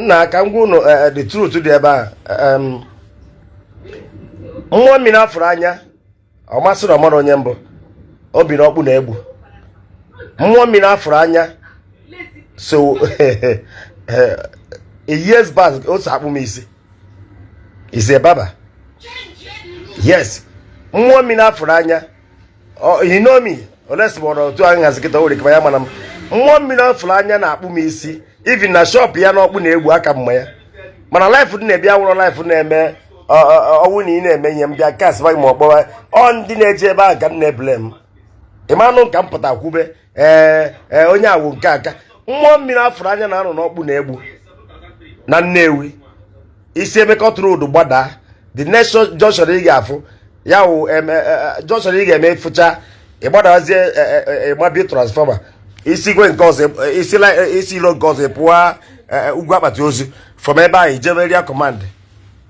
na ka ngwu no the truth dị ebe a mmụọ mmiri afụrụ anya ọ masịrị ọmara onye mbụ obi na ọkpụ na-egbu mmụọ mmiri afụrụ anya so a years back otu akpụ m isi is a baba. Yes, mmụọ mmiri afụrụ anya you know me honest but otu anyị hazi kịta ori kama ya mana mmụọ mmiri afụrụ anya na-akpụ m isi even na shop ya na ọkpụ na-egbu aka mma ya mana life dị na-ebịa wụrụ life na-eme ọnwụ na ị na-eme ihe m bịa kasị ma ọkpọwa ndị na-eje ebe ahụ ka m na-ebule m ịmanụ ka m pụta kwube onye awụ nke aka mmụọ mmiri afụrụ anya na-anọ n'ọkpụ na-egbu na Nnewi isi Emeka road gbada the next junction ị ga-afụ ya wụ junction ị ga-eme fụcha ịgbadazie ịgbabi transformer isi gwe nke ọzọ isi ilo nke ọzọ pụọ ugwu akpati ozu from ebe ahụ ijebe area command.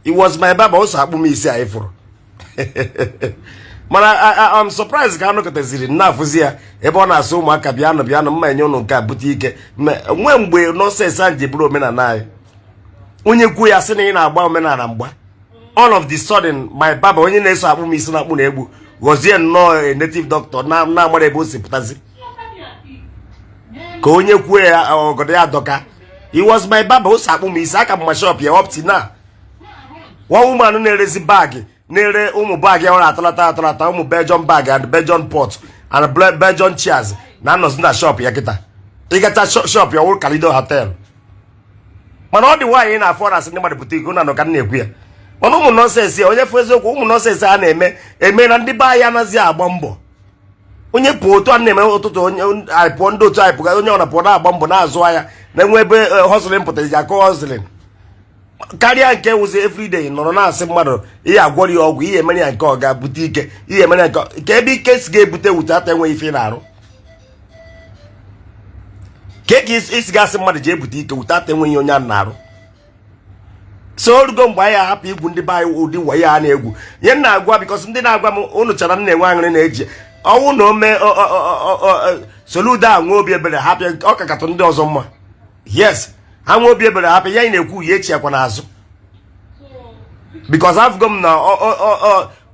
It was my baba also akpụ m isi anyị fụrụ mana I'm surprised ka anọkọtaziri na-afụzi ya ebe ọ na-asụ ụmụaka bịanụ mma enye ụnụ nke a bute ike nwe mgbe nọsensị anyị ji bụrụ omenala anyị onye kwuo ya sị na ị na-agba omenala mgba all of the sudden my baba onye na-eso akpụ m isi na akpụ na-egbu gọzie nnọọ native doctor na-amara ebe o si pụtazi ka onye kwuo ya ọgọdọ ya dọka. He was my baba o si akpụ m isi aka m shop ya up till now. One woman na-erezi bag na-ere ụmụ bag ya nwere atọlata ụmụ Belgian bag and Belgian pot and Belgian chairs na-anọzi na shop ya kịta ịgacha shop ya wụrụ Kalido hotel mana ọ dị nwaanyị na-afọ na asị ndị mmadụ pụta iko na anọ ka na-ekwu ya mana ụmụ nọsensị ya onye fụ eziokwu ụmụ nọsensị a na-eme na ndị be anyị anaghị agba mbọ onye pụọ otu a na-eme ụtụtụ onye pụọ ndị otu anyị pụga onye ọ na-apụọ na-agba mbọ na-azụ ahịa na-enwe ebe hustling pụtara ji akọ hustling karịa nke wụzi everyday nọrọ na-asị mmadụ ihe agwọrọ ya ọgwụ ihe emere ya nke ọ ga-abute ike ihe emere ya nke ebe ike si ga-ebute wute ata enweghị ife na-arụ ka isi gasị mmadụ ji ebute ike wute ata enweghị onye a na-arụ so orugo mgbe anyị ahapụ igwu ndị be anyị ụdị wayo a na-egwu ihe na-agwa bikọs ndị na-agwa m unu chara m na-enwe aṅụrị na-eji ọnwụ na ome soludo a nwe obi ebere hapịa ọ ka katụ ndị ọzọ mma. Yes, ha nwe obi ebere hapịa ya ị na-ekwu ya echi akwa n'azụ bikọs afụgo m na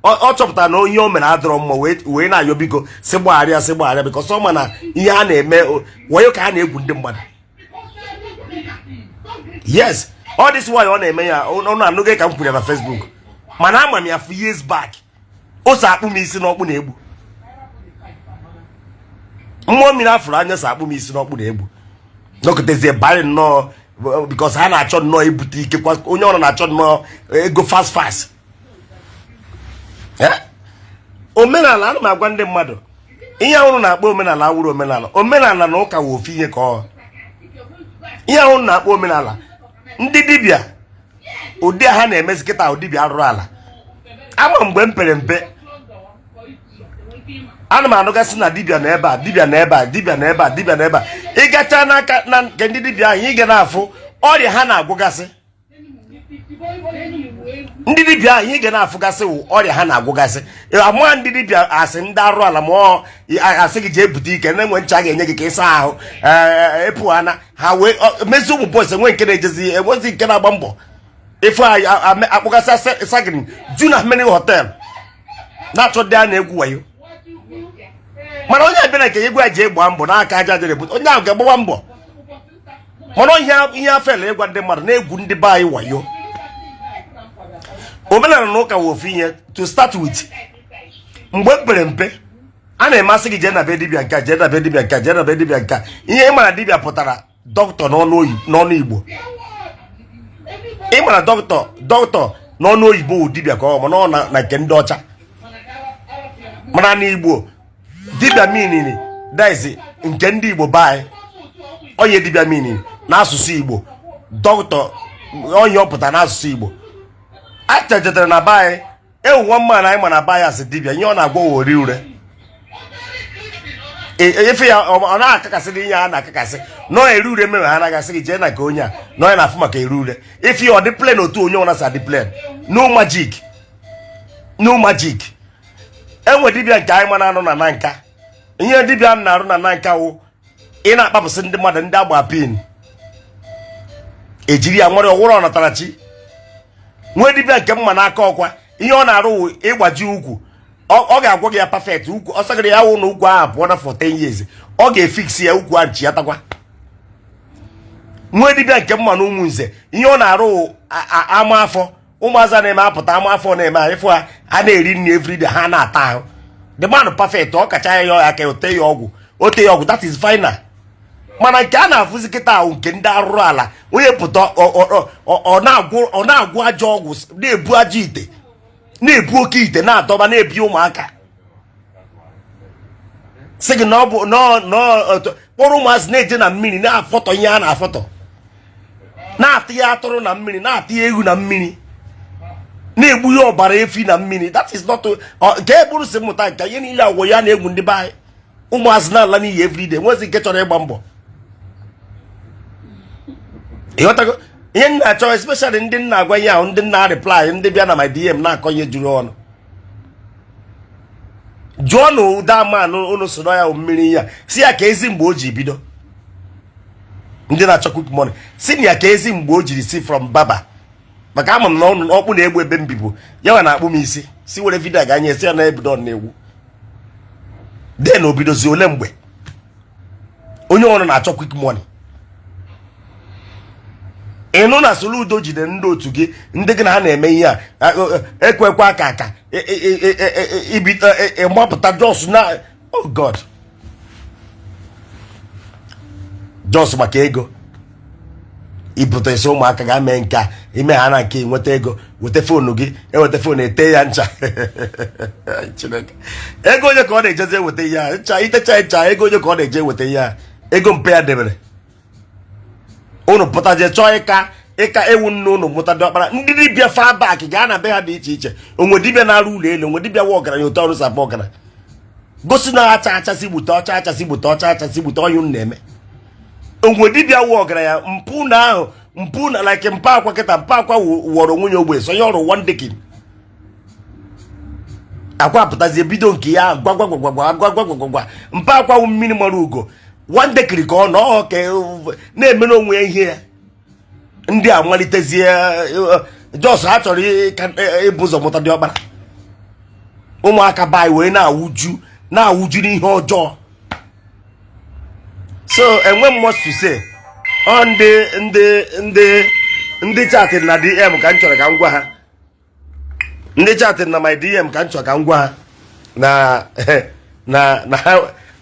ọ chọpụtara na onye o mere adọrọ mma wee na-ayọ biko sị gbagharịa bikọs ọ ma na ihe ha na-eme wayo ka ha na-egwu ndị mmadụ. Yes, all this why ọ na-eme ya ọ na-anụghị ka m kwuru na Facebook mana ama m ya for years back o so akpụ m isi n'ọkpụ na-egbu mmụọ mmiri afụrụ anya so akpụ m isi n'ọkpụ na-egbu nọkọtezie bari nnọọ because ha na-achọ nnọọ ibute ike onye ọrụ na-achọ nnọọ ego fast omenala ana m agwa ndị mmadụ ihe ahụrụ na-akpọ omenala awụrụ omenala na ụka wụ ofu ihe ka ọ ihe ahụrụ na-akpọ omenala ndị dibịa ụdị ha na-emezi kịta dibịa arụrụ ala ama mgbe m pere mpe ana m anụgasị na dibịa na ebe a dibịa na ebe a ịgacha n'aka na nke ndị dibịa ahụ ị ga na-afụ ọrịa ha na-agwụgasị ndị dibịa ahụ ị ga na-afụgasị wụ ọrịa ha na-agwụgasị amụa ndị dibịa asị ndị arụ ala ma ọ asị gị jee bute ike na-enwe ncha ga-enye gị ka ịsa ahụ ịpụ ana ha wee mezi ụmụ bọs enwe nke na-ejezi enwezi nke na-agba mbọ ife akpụgasị sagrin ju na mmiri hotel na-achọ ndị a na-egwu wayo mana onye abịa na nke egwu a ji egba mbọ n'aka aja jere bute onye ahụ ga-agbawa mbọ mana ihe afela ịgwa ndị mmadụ na-egwu ndị be anyị wayo. Omenala na ụka wụ ofu ihe to start with. Mgbe pere mpe a na-emasị gị jee na be dibịa nke jee na be dibịa nke ihe ịmara dibịa pụtara dọkịta n'ọnụ Igbo ịmara dọkịta n'ọnụ oyibo wụ dibịa ka ọ ma nọ na nke ndị ọcha mana n'Igbo dibịa minini daizi nke ndị Igbo be anyị onye dibịa minini n'asụsụ Igbo dọkịta onye ọpụta n'asụsụ Igbo achajetara na be anyị ewuwa mma na anyị ma na be anyị asị dibịa ihe ọ na-agwọ ori ure efe ya ọ na-akakasị ihe a na-akakasị nọ eri ure mere ha nagasị gị jee na nke onye a nọ ya na-afụ maka eri ure ife ya ọ dị plen otu onye ọna sa dị plen no magic enwe dibịa nke anyị mana anụ na nka ihe dibịa m na-arụ na nka wụ ị na-akpapụsị ndị mmadụ ndị agba pin ejiri ya nwere ọwụrụ ọnatarachi nwe dibịa nke mma n'aka ọkwa ihe ọ na-arụ ịgbaji ukwu ọ ga-agwọ gị ya perfect ukwu ọ sagara ya wụ na ukwu ahụ pụọ na for 10 years ọ ga-efiksi ya ukwu ahụ chi ya takwa nwe dibịa nke mma na ụmụ nze ihe ọ na-arụ ama afọ ụmụazị na-eme apụta ama afọ na-eme ịfụ ha a na-eri nri everyday ha na-ata ahụ the man perfect ọ kacha ya ya ka ote ya ọgwụ that is final mana nke a na-afụzi kịta ahụ nke ndị arụrụ ala onye pụta ọ na-agwụ ajọ ọgwụ na-ebu ajọ ite na-ebu oke ite na-adọba na-ebi ụmụaka sị gị na ọ bụ kpọrọ ụmụazị na-eje na mmiri na-afọtọ ihe a na-afọtọ na-atị ya atụrụ na mmiri na-atị ya ewu na mmiri na-egbu ya ọbara efi na mmiri that is not nke eburu si mmụta nke ihe niile agwọ ya na-egwu ndị be anyị ụmụazị na-ala n'iyi everyday nwezi nke chọrọ ịgba mbọ ịghọtago ihe m na-achọ especially ndị nna agwa ihe ahụ ndị nna reply ndị bịa na my DM na-akọ ihe juru ọnụ jụọ na ụda manụ unu soro ya mmiri ya si ya ka ezi mgbe o ji bido ndị na-achọ quick money si na ya ka ezi mgbe o jiri si from baba maka ama m na ọkpụ na-egbu ebe mbibu ya nwa na-akpụ m isi si were vidio ga anya esi ya na ebido na-egwu den obidozi ole mgbe onye ọrụ na-achọ quick money ịnụ na Soludo jide ndị otu gị ndị gị na ha na-eme ihe a ekwekwa aka ịgbapụta jos na oh god jos maka ego ibute isi ụmụaka ga-eme nke a ime ha na nke nweta ego weta foonu gị eweta foonu ete ya ncha Chineke ego onye ka ọ na-ejezi eweta ya ncha itecha ncha ego onye ka ọ na-eje eweta ya ego mpe ya debere unu pụtaje chọọ ịka ewu nne unu mụta dị ọkpara ndị dibịa fabak gaa na be ha dị iche iche onwe dibịa na-arụ ụlọ elu onwe dibịa wa ọgaranya otu ọrụ sapụ ọgaranya gosi na acha achasị gbute ọcha achasị gbute ọcha achasị gbute ọyụ na-eme onwe dibịa wa ọgaranya mpụ na like mpa akwa kịta mpa akwa wọrọ nwunye ogbe so ya ọrụ one dekin akwa pụtazie bido nke ya gwagwagwagwagwagwagwagwa mpa akwa mmiri mara ugo one dekiri ka ọ nọ ka na-emere onwe ya ihe ya ndị a malitezie jos ha chọrọ ịbụ ụzọ mụta dị ọkpara ụmụaka baị wee na-awụju n'ihe ọjọọ so enwe m much to say ọ ndị chatin na DM ka m chọrọ ka m gwa ha ndị chatin na my DM ka m chọrọ ka m gwa ha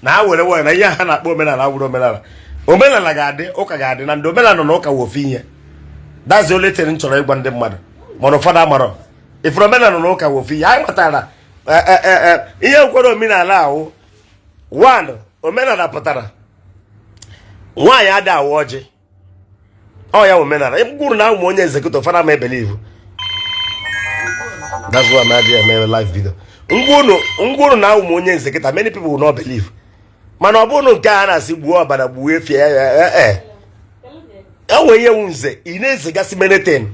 na ha were na ihe ha na-akpọ omenala awụrụ omenala ga-adị ụka ga-adị na ndị omenala na ụka wofe ihe that's the only thing m chọrọ ịgwa ndị mmadụ mana ụfọdụ amarọ ifuru omenala na ụka wofe ihe anyị matara ihe nkwere omenala ahụ one omenala pụtara nwaanyị ada awụ ọjị ọ ya omenala mkwuru na ụmụ onye nzekọta ụfọdụ ama ebelive that's why I'm eme live video ngwuru na ụmụ onye nzekọta many people will not believe mana ọ bụrụ nke a na-asị gbuo ọbara gbuo efi enwe ihe nze ị na-ezegasị menetin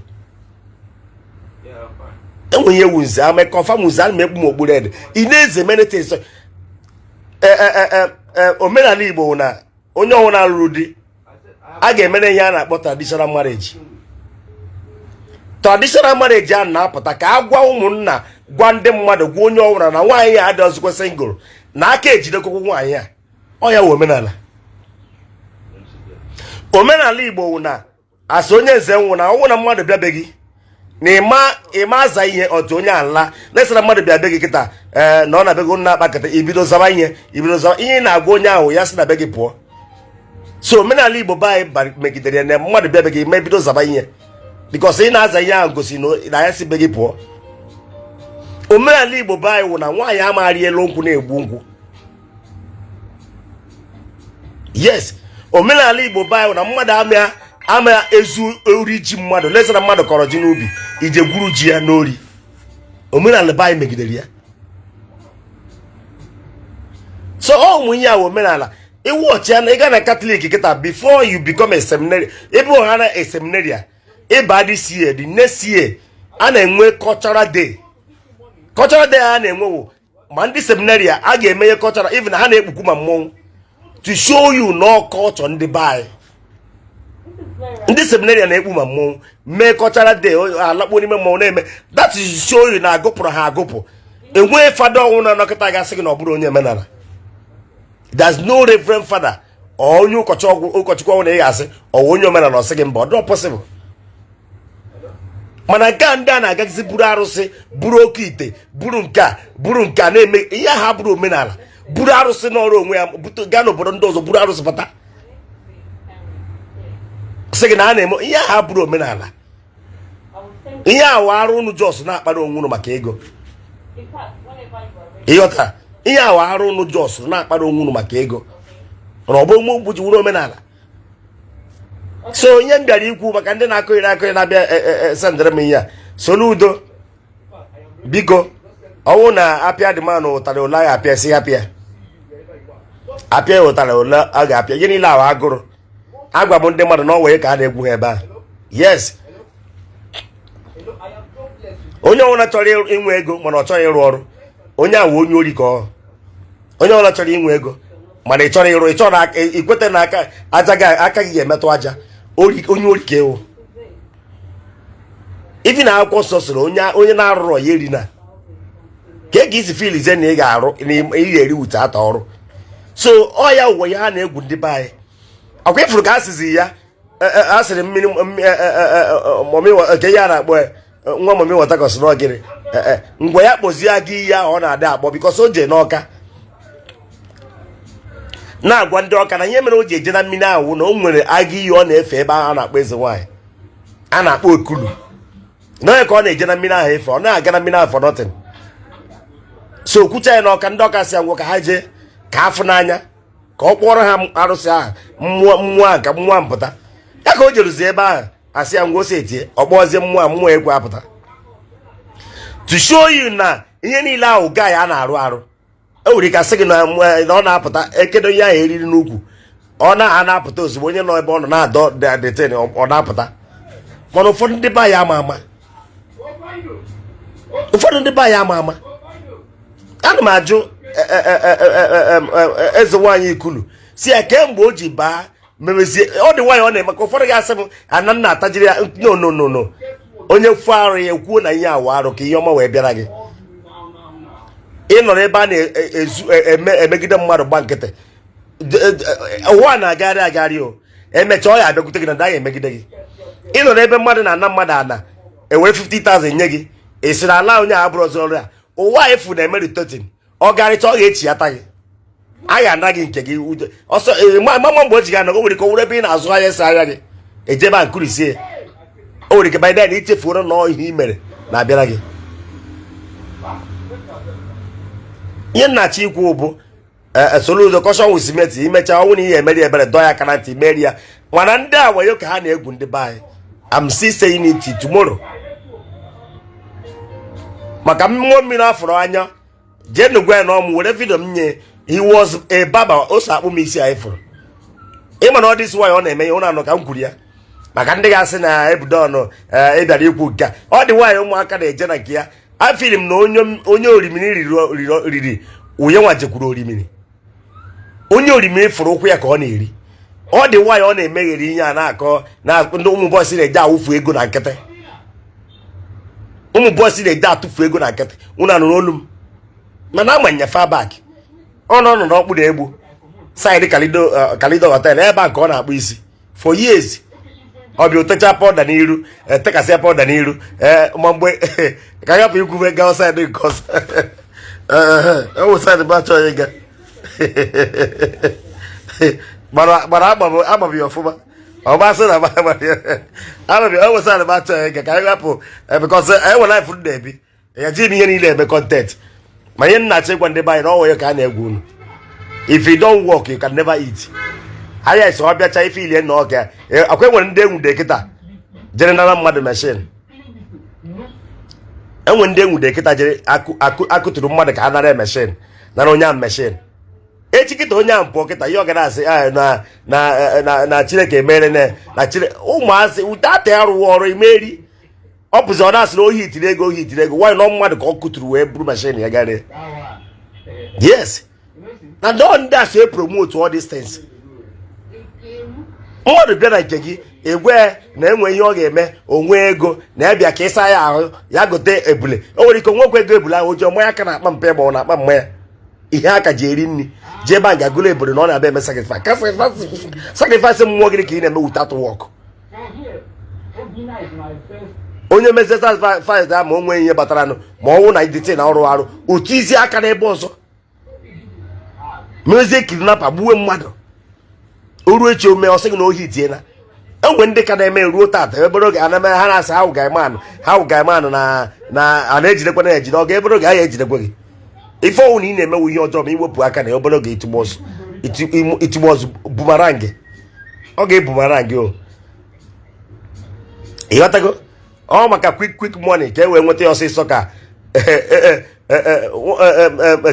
enwe ihe nze ama confirm nze a na-ekpu m okpuru ede ị na-eze menetin so omenala Igbo na onye ọhụrụ alụrụ di a ga-emere ihe a na-akpọ traditional marriage a na-apụta ka a gwa ụmụnna gwa ndị mmadụ gwa onye ọhụrụ na nwaanyị ya adị ọzọkwa single na aka ejidekwa nwaanyị a ọ ya wụ omenala Igbo wụ na asị onye nze nwụ na ọnwụ na mmadụ bịabeghị na ịma aza ihe otu onye ala na-esara mmadụ bịa be gị kịta na ọ na-abịago na-akpakọta ibido zaba ihe na-agwa onye ahụ ya si na be gị pụọ so omenala Igbo be anyị megidere ya na mmadụ bịa be gị ma ebido zaba ihe bikos ị na-aza ihe ahụ gosi na ya si be gị pụọ omenala Igbo be anyị wụ na nwaanyị amaghị elu nkwụ na-egbu nkwụ yes omenala Igbo be anyị wụ na mmadụ ama ezu ori ji mmadụ lesara mmadụ kọrọ ji n'ubi ije gwuru ji ya n'ori omenala be anyị megidere ya so ụmụ ihe a omenala iwu ọchịa na ịga na Catholic kịta before you become a seminary ebe ọha na a seminary ịba this year the next year a na-enwe cultural day a na-enwe ma ndị seminary a ga-emenye cultural even ha na-ekpukwu ma mmọnwụ to show you no culture ndị be anyị Ndị seminary na-ekpu ma mmụọ mee cultural day alakpo n'ime mmụọ na-eme that is show you na agụpụrụ ha agụpụ enwe fada ọnwụ na nọkịta gasị gị na ọ bụrụ onye omenala. There's no reverend father onye ụkọchukwu ọnwụ na ị ga-asị ọwụ onye omenala ọsị gị mba ọ dịrọ possible. Mana nke a ndị a na-agagizi buru arụsị buru oke ite buru nke a na-eme ihe ha bụrụ omenala buru arụsị n'ọrụ onwe ya gaa n'obodo ndị ọzọ buru arụsị pụta sị gị na a na-eme ihe ha bụrụ omenala. Ihe ahụ arụ unu jos na-akpara onwe unu maka ego ịghọtara ihe ahụ arụ unu jos na-akpara onwe unu maka ego na ọ bụ ụmụ mgbuji wuru omenala. So onye m bịara ikwu maka ndị na-akụghịrị na-abịa sendere m ihe a Soludo biko ọnwụ na apịa dị manụ ụtarị ụla a ga-apịa si apịa ụtarị ụla a ga-apịa ihe niile ahụ agụrụ agwa m ndị mmadụ na ọnwe ka a na-egwu ha ebe a. Yes, onye ọbụla chọrọ inwe ego mana ọ chọrọ ịrụ ọrụ onye ahụ onye ori ka onye ọbụla chọrọ inwe ego mana ị chọrọ ịrụ ikweta na aka gị ga-emetụ aja onye ori ka ewu ifi na akwụkwọ nsọ sịrị onye na-arụrụ ya eri na ka e isi fil ize na ị ga-arụ na ị ga-eri wute ata ọrụ. So ọ ya uwe ya ha na-egwu ndị be anyị akwa ifuru ka a sịzi ya a sịrị mmiri nke ya na-akpọ nwa mami wata ka ọsịrị ọgịrị ngwa ya kpozie aga iyi ahụ ọ na-adị akpọ bikọs o jee n'Ọka na-agwa ndị Ọka na ihe mere o ji eje na mmiri ahụ na o nwere aga iyi ọ na-efe ebe ahụ a na-akpọ eze nwaanyị a na-akpọ Okulu n'onye ka ọ na-eje na mmiri ahụ efe ọ na-aga na mmiri ahụ for nothing. So okwucha ya n'Ọka ndị Ọka si ngwa ka ha jee ka afụ n'anya ka ọ kpọrọ ha arụsị ahụ mmụọ ka mmụọ mpụta ya ka o jeruzi ebe ahụ asị ya ngwa ose etie ọ kpọzie mmụọ ekwe apụta to show you na ihe niile ahụ gaa ya na-arụ arụ. E nwere ike asị gị na ọ na-apụta ekedo ihe ahụ eriri n'ukwu ọ na-apụta ozugbo onye nọ ebe ọ nọ na-adọ deten ọ na-apụta mana ụfọdụ ndị be anyị ama ama ana m ajụ eze nwaanyị Ikulu si ya kemgbe o ji baa memezie ọ dị nwaanyị ọ na-eme ka ụfọdụ ga-asị m ana nna atajiri ya no onye fu arụ ya ekwuo na ihe awụ arụ ka ihe ọma wee bịara gị ịnọrọ ebe a na-emegide mmadụ gba nkịtị ụwa na-agagharị o emechaa ọ ya abịakwute gị na ndị agha emegide gị. Ịnọrọ ebe mmadụ na-ana mmadụ ana ewere 50,000 nye gị esiri ala onye a bụrụ ọzọ ọrụ ya ụwa efu na-emeri 13 ọ garịcha ọ ga-echi ata gị a ga-ana gị nke gị ọsọ mama mgbe o ji ga anọ o nwere ike were ebe ị na-azụ ahịa esi ahịa gị ejebe a nkurisie o nwere ike banye na ichefuoro na ihe i mere na-abịara gị. Ihe nnachi ikwu bụ Soludo kọshọn wisimeti imecha ọnwụ na ihe emeri ebere dọ ya aka na ntị meri ya mana ndị a wayo ka ha na-egwu ndị be anyị. I'm still saying it tomorrow maka mmụọ mmiri afọrọ anya jee n'ugwu ya na ọmụ were vidio m nye he was a baba o so akpụ m isi anyị fụrụ ịma na ọ dịsị nwaanyị ọ na-eme ihe ụnụ anọ ka m kwuru ya maka ndị ga-asị na ebudo ọnụ ịbịara ikwu nke a ọ dị nwaanyị ụmụaka na-eje na nke ya afili m na onye orimiri riri onye nwa jekwuru orimiri onye orimiri fụrụ ụkwụ ya ka ọ na-eri ọ dị nwaanyị ọ na-emegheri ihe a na-akọ na ndị ụmụ bọọsị na-eje awụfu ego na nkịtị ụmụ bọọsị na-eje atụfu ego na nkịtị ụnụ anụrụ olu m mana ama nyefe bak ọ nọ n'ọkpụ na egbu saịdị Kalido hotel ebe a ka ọ na-akpụ isi for years ọ bịa otecha pọda n'iru tekasịa pọda n'iru ma mgbe ka hapụ ikwube gaa saịdị nke ọzọ ewu saịdị ba chọọ ịga gbara agbabi ọfụma ọgbasị na agbabi ewu saịdị ba chọọ ịga ka anyị hapụ bikọs enwe laịfụ ndị ebi ya ji ihe niile eme kọntent ma ihe nna achịkwa ndị be anyị na ọnwa ya ka a na-egwu unu if you don't work you can never eat. Aya isi ọ bịacha ife ilie na ọka akwa enwere ndị enwude kịta jere nara mmadụ meshin enwere ndị enwude kịta jere akụtụrụ mmadụ ka a nara meshin nara onye ahụ meshin echi kịta onye ahụ pụọ kịta ihe ọ gara asị na Chineke emere na Chineke ụmụazị ụta ata arụghị ọrụ imeri ọ bụzi ọ na-asị na ohi itiri ego nwaanyị nọ mmadụ ka ọ kụtụrụ wee buru meshin ya gara yes na ndị asị promote all these things mmadụ bịa na nke gị egwe na enwe ihe ọ ga-eme onwe ego na ebịa ka ịsa ya ahụ ya gote ebule o nwere ike onwekwa ego ebule ahụ ji ọma ya aka na-akpa mpe ịgba na akpa mma ya ihe aka ji eri nri jee ebe a ga-agụla ebule na ọ na-abịa eme sacrifice mmụọ gịrị ka ị na-eme without work. onye mezie sacrifice ma o nwee ihe bataranụ ma ọ nwụ na idite na ọrụ arụ otu izi aka n'ebe ọzọ mezie kidnapa gbuwe mmadụ oru echi ome ọ sịghị na ohi tiena. enwe ndị ka na-eme ruo tata ebere oge ana ha na-asị ha wụgaimanụ na a na-ejidekwa na-ejide ọ ga-ebere oge a ya ejidekwa gị ife ọnwụ na ị na-emewu ihe ọjọọ ma iwepụ aka na obere oge itigbu ọzọ bumarang ọ ga-ebumara gị o ịghọtago ọ maka quick money ka e wee nweta ya ọsịsọ ka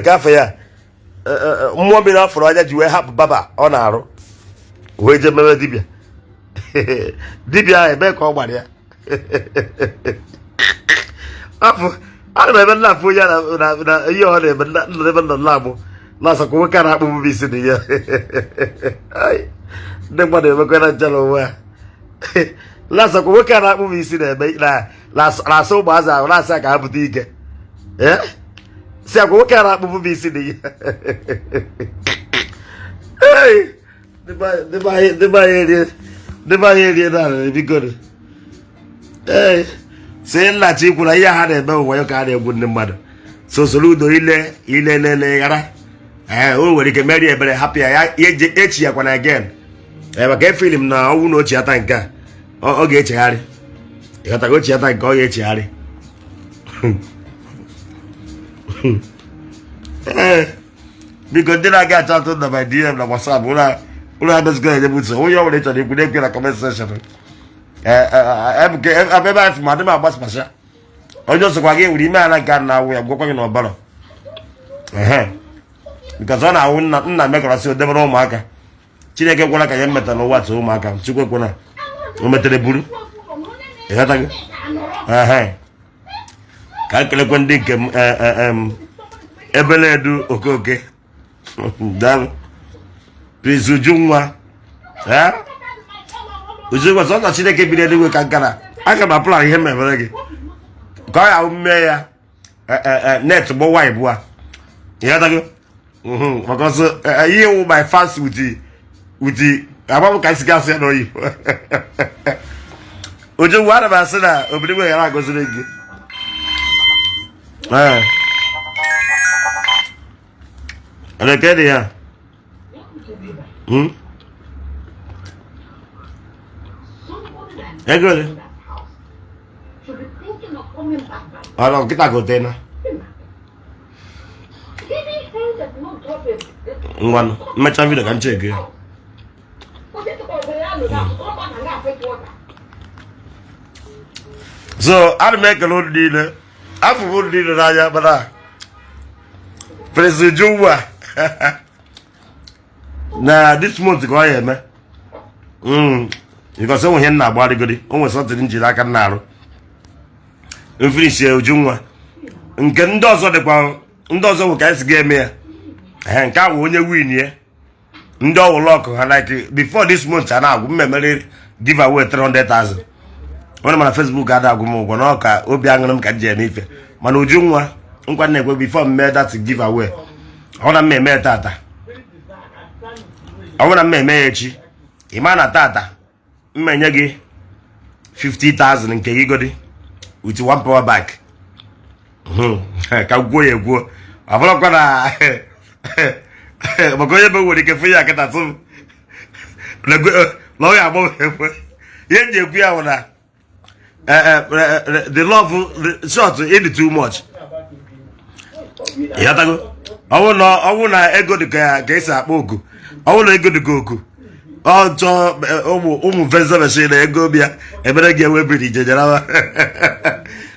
ka afọ ya mmụọ mmiri afọrọ anya ji wee hapụ baba ọ na-arụ wee jee mewe dibịa dibịa ahụ ebe ka ọ gbara ya afọ ana m ebe nna afọ onye na ihe ọ na-eme ebe nna nna abụ na-asakwa nwoke a na-akpụbụ isi na ya ndị mmadụ emekwa na nche n'onwe ha na-asakwa nwoke a na-akpụbụ isi na-eme na-asa ụmụazị ahụ na-asị ka ha pụta ike si akwa nwoke a na-akpụbụ isi na ya debe anyị erie na ebigoro si nnachi ikwu na ihe ha na-eme ụwa ka a na-egbu ndị mmadụ so soro udo ile ghara o nwere ike merie ebere hapụ ya echi ya kwana again maka efilim na ọnwụ na ochie ata nke a ọ ga-echegharị ịghọtago ochie ata nke ọ ga-echegharị biko ndị na-aga achọ atụ na my DM na WhatsApp ụlọ abịazigo enye m nsọ onye ọbụla ị chọrọ ikwu na-ekwe na comment section ebe anyị fụ ma adị m agbasipasha onye ọsọkwa gị nwere ime ala nke a na-awụ ya gwakwa gị na ọbara because ọ na-awụ nna mekọrọsị odebere ụmụaka Chineke gwara ka ya meta n'ụwa tụ ụmụaka Chukwu ekwena o metere buru ịghọtago ka kelekwe ndị nke ebe na-edu okoke daalụ Prince Ujunwa Ujunwa sọ na Chineke biri eluigwe ka nkara aga m apụla ihe mmemere gị ka ọ ya mme ya net gbọwa ibua ịghọtago maka ọsọ ihe wụ my fast with agbam ka isi gasị ya n'oyibo Ujunwa ana m asị na obodo igwe ghara agọziri gị Rekedi ya Egole Ano kita gotena Ngwan mecha video kan check ya So I make a lot deal I forgot deal na bada Prince Ujunwa na this month go ya eme because o nwe na agba rigodi o nwe something njiri aka na arụ finish Ujunwa nke ndị ọzọ dịkwa ndị ọzọ nwe ka esi ga-eme ya nke ahụ onye win ye ndị ọwụlọkụ ha like before this month a na-agwụ mmemere give away 300,000 onye mana Facebook ada agwụ m ụgwọ na ọka obi aṅụrị m ka ji eme ife mana Ujunwa nkwa na-ekwe before mme that give away ọ na mmemme tata ọ na mmemme echi ịma na tata mmenye gị 50,000 nke gị godi with one power back ka gwuo ya egwuo ọ bụrụkwa na maka onye bụ nwere ike fụ ya akịta tụ lọ ya agbanwe ekwe ihe nji ekwu ya bụ na the love short ịdị too much ịghọtago ọnwụ na ego dị ka esi akpọ oku ọnwụ na ego dị ka oku ọ chọọ ụmụ vezebeshi na ego bịa ebere gị ewe biri jejerawa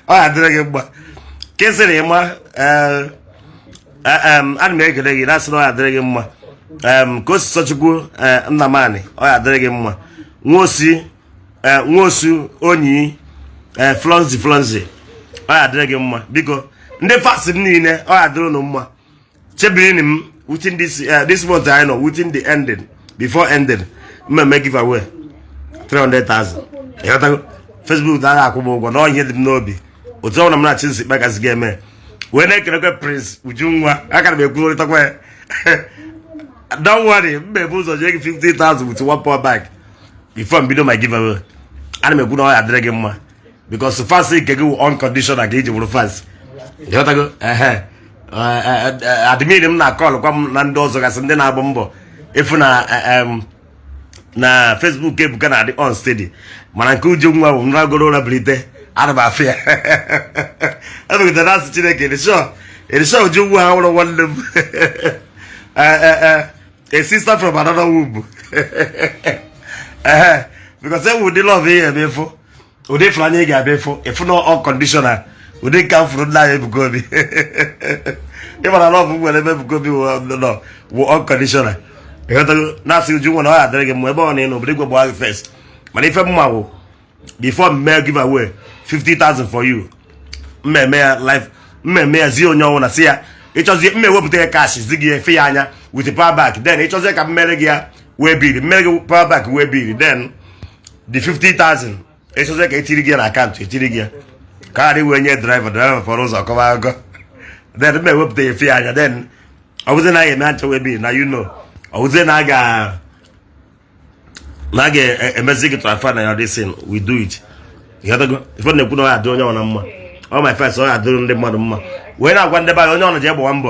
ọ ya dịrị gị mgba ka esịrị ịma ana m ekele gị na-asị na ọ ya dịrị gị mma ka o si sọchukwu Nnamani ọ ya dịrị gị mma nwosu onyi flonzi ọ ya dịrị gị mma biko ndị fast niile ọ ya dịrị unu mma chebiri m within this month I know within the ending before ending mmemme giveaway 300,000. Facebook that I come no here no be. Otu ọ na m na chinsi kpagazi game. We na-ekelekwe Prince Ujunwa. Aka na m ekwu takwa. Don't worry, mbe ụzọ je 50,000 with one power bag. Before I do my giveaway. Ana m ekwu na ọ ya adịrị gị mma. Because so fast ke go unconditional ga iji wuru fast. You go admin m na call kwa m na ndị ọzọ gasị ndị na-agba mbọ. Ifu na Facebook ebuka na adị on steady. Mana nke Ujunwa bụ nragoro na bilite. Araba afia. Ebe gị na Chineke dị sure. It sure Ujunwa ha nwere one them. A sister from another womb. Because they would love here before. Would they fly before? If not unconditional, would they come from that? Even I love whenever go be no unconditional. Now, see you want to drink more money, nobody go buy first. But if I'm before me give away 50,000 for you, me life, me zero no one see. It was me will put cash ziggy fianya with the power back. Then it was like a mega way be the power back way be then the 50,000. It was like a Tirigian account, a Tirigian. Carry when you driver for us or come. Then me will put the fianya. Then I wasn't I a man to be now you know. I was in Naga a message to our father and this thing. We do it. You have to go. If you don't know, I don't know. All my friends are doing the mother. When I went by on the job, one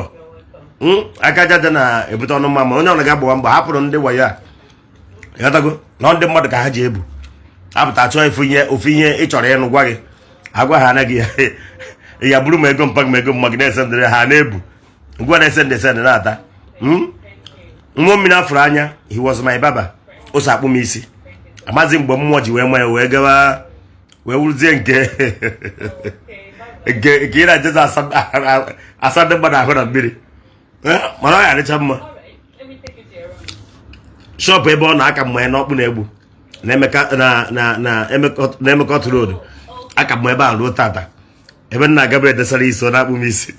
I got that a bit on mamma, on the gabo, one happen on the way. You have to go. Not the mother can have after trying for ye, Ophinia, each other and waggy. I go Hanagi. A blue may go pug may go magnet and the Hanebu. When I send the senator. Momina Franya, he was my baba. Osapu Missy. Amazing Bomoji when my wegava. Where would they get? Again, I just asked them, but I heard a bit. Maria, the chum. Shop a bon, I can wear not be able. Nemecot road. I can wear about road tata. Even I Gabriel the Sally, so that will miss.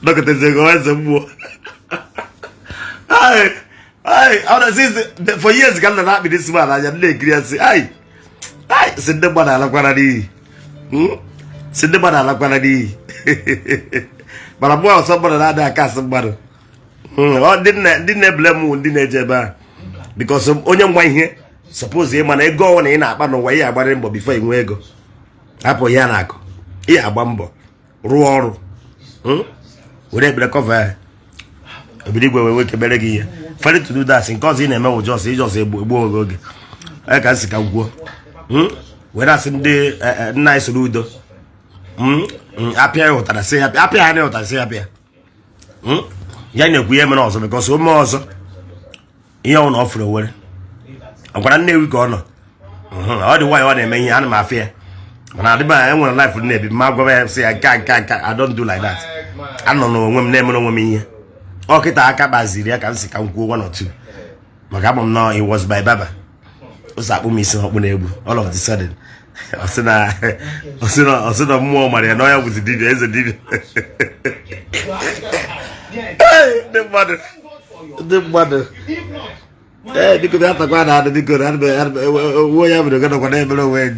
Look at this, go for years, can not be this man. I am like, I said the bada la quality. Said the bada la quality. But I'm well, somebody that cast somebody. Didn't blame didn't jeba. Because some onion wine here, suppose him and I go on in up on way about him before you go. Apo Yanako. Yeah, bumbo. Roar. Would they black cover? I believe we wake a better funny to do that, and cause in a man just a boy. I can see go. When I send the nice ludo. Appear what I say, appear, I know what I say up here. Yan, we am also because so more. You don't offer away. I'm gonna know we gone. All the way on a main animal fear. When I did my own life with Navy, Margot say, I can't, I don't do like that. I don't know women, name on me. Okay, I can see go one or two. My cabin now, it was by Baba. What's that with me? So all of a sudden, I said, more money. I know I was a did as a did. The mother. Hey, you could have to go out of the good. I'd way over the good of whatever way.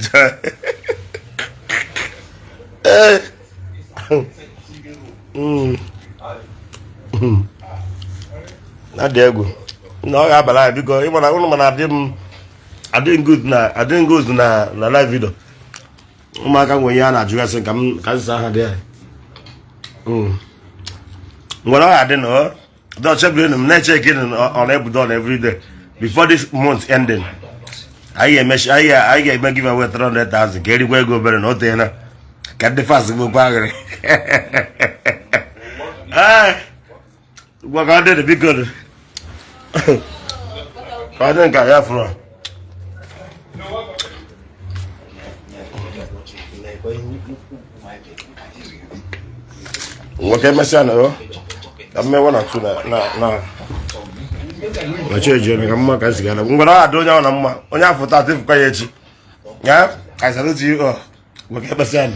Not there go. No, I believe because even I didn't good na. I didn't go na live video. Umaka when yana jugasen can say there. Well, I didn't know. Don't check them. Let's check in on every day before this month ending. I give away 300,000. Get where go better not there. Get the fast go back. What I did be good. I didn't get that from. What am I saying? I may want to na. I change you. I'm not going to get. I'm going to do. On your photo, if you yeah, I salute you. What am I saying?